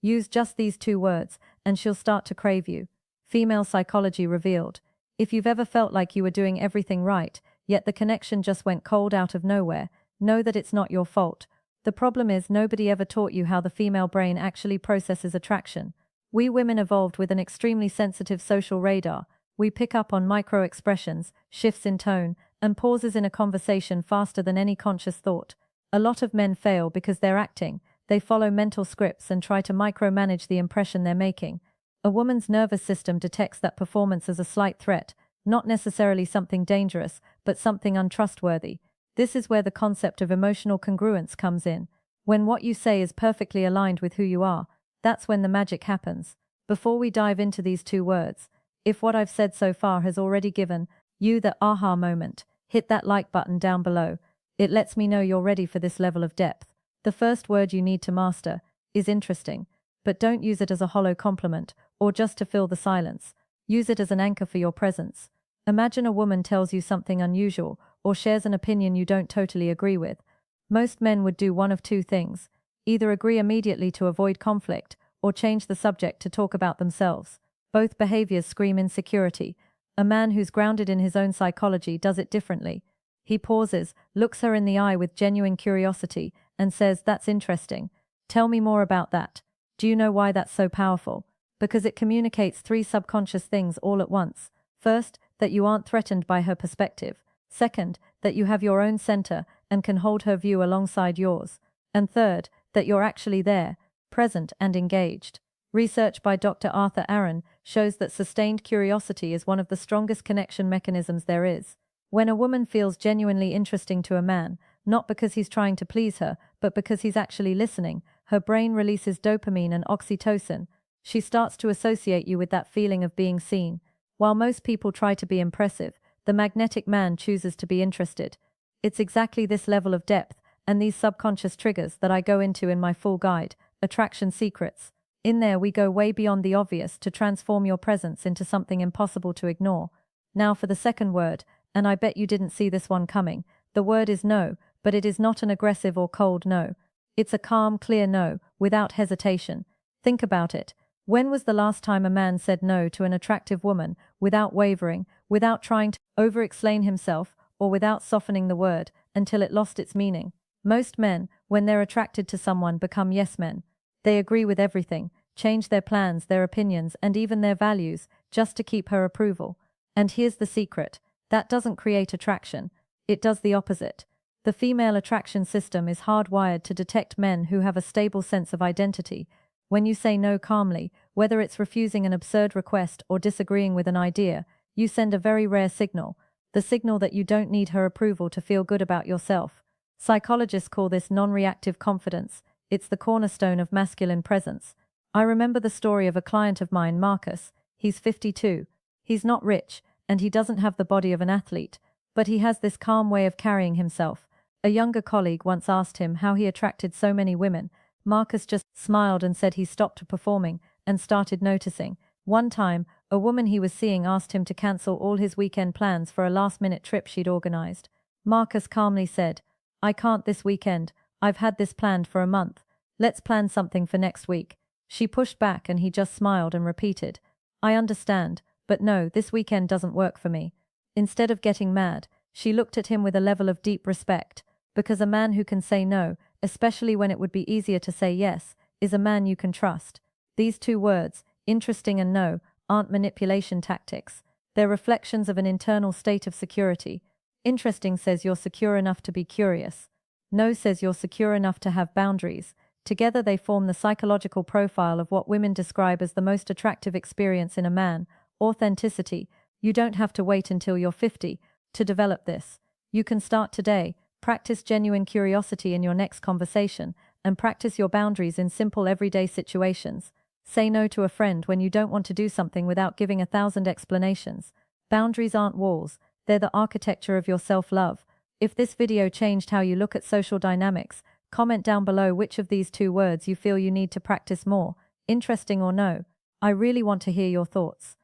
Use just these 2 words, and she'll start to crave you. Female psychology revealed. If you've ever felt like you were doing everything right, yet the connection just went cold out of nowhere, know that it's not your fault. The problem is nobody ever taught you how the female brain actually processes attraction. We women evolved with an extremely sensitive social radar. We pick up on micro-expressions, shifts in tone, and pauses in a conversation faster than any conscious thought. A lot of men fail because they're acting. They follow mental scripts and try to micromanage the impression they're making. A woman's nervous system detects that performance as a slight threat, not necessarily something dangerous, but something untrustworthy. This is where the concept of emotional congruence comes in. When what you say is perfectly aligned with who you are, that's when the magic happens. Before we dive into these 2 words, if what I've said so far has already given you the aha moment, hit that like button down below. It lets me know you're ready for this level of depth. The first word you need to master is interesting, but don't use it as a hollow compliment or just to fill the silence. Use it as an anchor for your presence. Imagine a woman tells you something unusual or shares an opinion you don't totally agree with. Most men would do one of 2 things: either agree immediately to avoid conflict or change the subject to talk about themselves. Both behaviors scream insecurity. A man who's grounded in his own psychology does it differently. He pauses, looks her in the eye with genuine curiosity, and says, "That's interesting. Tell me more about that." Do you know why that's so powerful? Because it communicates 3 subconscious things all at once. First, that you aren't threatened by her perspective. Second, that you have your own center and can hold her view alongside yours. And third, that you're actually there, present and engaged. Research by Dr. Arthur Aaron shows that sustained curiosity is one of the strongest connection mechanisms there is. When a woman feels genuinely interesting to a man, not because he's trying to please her, but because he's actually listening, her brain releases dopamine and oxytocin. She starts to associate you with that feeling of being seen. While most people try to be impressive, the magnetic man chooses to be interested. It's exactly this level of depth and these subconscious triggers that I go into in my full guide, Attraction Secrets. In there we go way beyond the obvious to transform your presence into something impossible to ignore. Now for the second word, and I bet you didn't see this one coming. The word is no, but it is not an aggressive or cold no. It's a calm, clear no, without hesitation. Think about it. When was the last time a man said no to an attractive woman, without wavering, without trying to over-explain himself, or without softening the word, until it lost its meaning? Most men, when they're attracted to someone, become yes men. They agree with everything, change their plans, their opinions, and even their values, just to keep her approval. And here's the secret. That doesn't create attraction. It does the opposite. The female attraction system is hardwired to detect men who have a stable sense of identity. When you say no calmly, whether it's refusing an absurd request or disagreeing with an idea, you send a very rare signal, the signal that you don't need her approval to feel good about yourself. Psychologists call this non-reactive confidence. It's the cornerstone of masculine presence. I remember the story of a client of mine, Marcus. He's 52. He's not rich, and he doesn't have the body of an athlete, but he has this calm way of carrying himself. A younger colleague once asked him how he attracted so many women. Marcus just smiled and said he stopped performing and started noticing. One time, a woman he was seeing asked him to cancel all his weekend plans for a last-minute trip she'd organized. Marcus calmly said, "I can't this weekend. I've had this planned for a month. Let's plan something for next week." She pushed back and he just smiled and repeated, "I understand, but no, this weekend doesn't work for me." Instead of getting mad, she looked at him with a level of deep respect, because a man who can say no, especially when it would be easier to say yes, is a man you can trust. These 2 words, interesting and no, aren't manipulation tactics. They're reflections of an internal state of security. Interesting says you're secure enough to be curious. No says you're secure enough to have boundaries. Together they form the psychological profile of what women describe as the most attractive experience in a man: authenticity. You don't have to wait until you're 50 to develop this. You can start today. Practice genuine curiosity in your next conversation, and practice your boundaries in simple everyday situations. Say no to a friend when you don't want to do something without giving 1,000 explanations. Boundaries aren't walls, they're the architecture of your self-love. If this video changed how you look at social dynamics, comment down below which of these 2 words you feel you need to practice more, interesting or no. I really want to hear your thoughts.